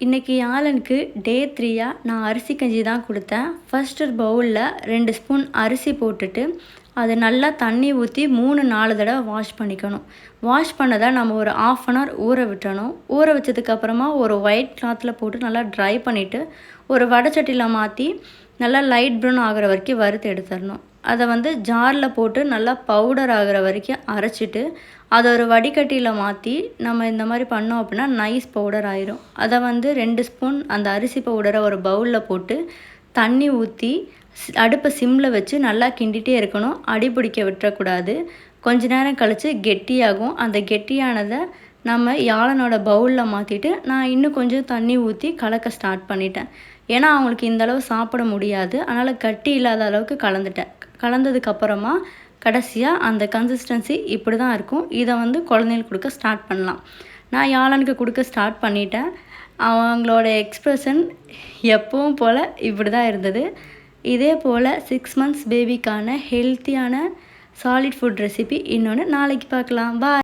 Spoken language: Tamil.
இன்றைக்கி யாழனுக்கு டே 3யா நான் அரிசி கஞ்சி தான் கொடுத்தேன். ஃபர்ஸ்ட் ஒரு பவுலில் 2 ஸ்பூன் அரிசி போட்டுட்டு அதை நல்லா தண்ணி ஊற்றி 3-4 தடவை வாஷ் பண்ணிக்கணும். வாஷ் பண்ணதை நம்ம ஒரு 1/2 அன் ஹவர் ஊற விட்டணும். ஊற வச்சதுக்கப்புறமா ஒரு ஒயிட் கிளாத்தில் போட்டு நல்லா ட்ரை பண்ணிவிட்டு ஒரு வடைச்சட்டியில் மாற்றி நல்லா லைட் ப்ரௌன் ஆகிற வரைக்கும் வறுத்து எடுத்துடணும். அதை ஜாரில் போட்டு நல்லா பவுடர் ஆகிற வரைக்கும் அரைச்சிட்டு அதை ஒரு வடிகட்டியில் மாற்றி நம்ம இந்த மாதிரி பண்ணோம் அப்படின்னா நைஸ் பவுடர் ஆயிரும். அதை 2 ஸ்பூன் அந்த அரிசி பவுடரை ஒரு பவுலில் போட்டு தண்ணி ஊற்றி அடுப்பை சிம்மில் வச்சு நல்லா கிண்டிகிட்டே இருக்கணும். அடி பிடிக்க விட்டுறக்கூடாது. கொஞ்ச நேரம் கழித்து கெட்டியாகும். அந்த கெட்டியானதை நம்ம யாழனோட பவுலில் மாற்றிட்டு நான் இன்னும் கொஞ்சம் தண்ணி ஊற்றி கலக்க ஸ்டார்ட் பண்ணிட்டேன். ஏன்னா அவங்களுக்கு இந்தளவு சாப்பிட முடியாது. அதனால் கட்டி இல்லாத அளவுக்கு கலந்துட்டேன். கலந்ததுக்கப்புறமா கடைசியாக அந்த கன்சிஸ்டன்சி இப்படி தான் இருக்கும். இதை குழந்தைங்களுக்கு கொடுக்க ஸ்டார்ட் பண்ணலாம். நான் யாழனுக்கு கொடுக்க ஸ்டார்ட் பண்ணிட்டேன். அவங்களோட எக்ஸ்ப்ரெஷன் எப்பவும் போல் இப்படி தான் இருந்தது. இதே போல் 6 மந்த்ஸ் பேபிக்கான ஹெல்த்தியான சாலிட் ஃபுட் ரெசிபி இன்னொன்று நாளைக்கு பார்க்கலாம். பாய்.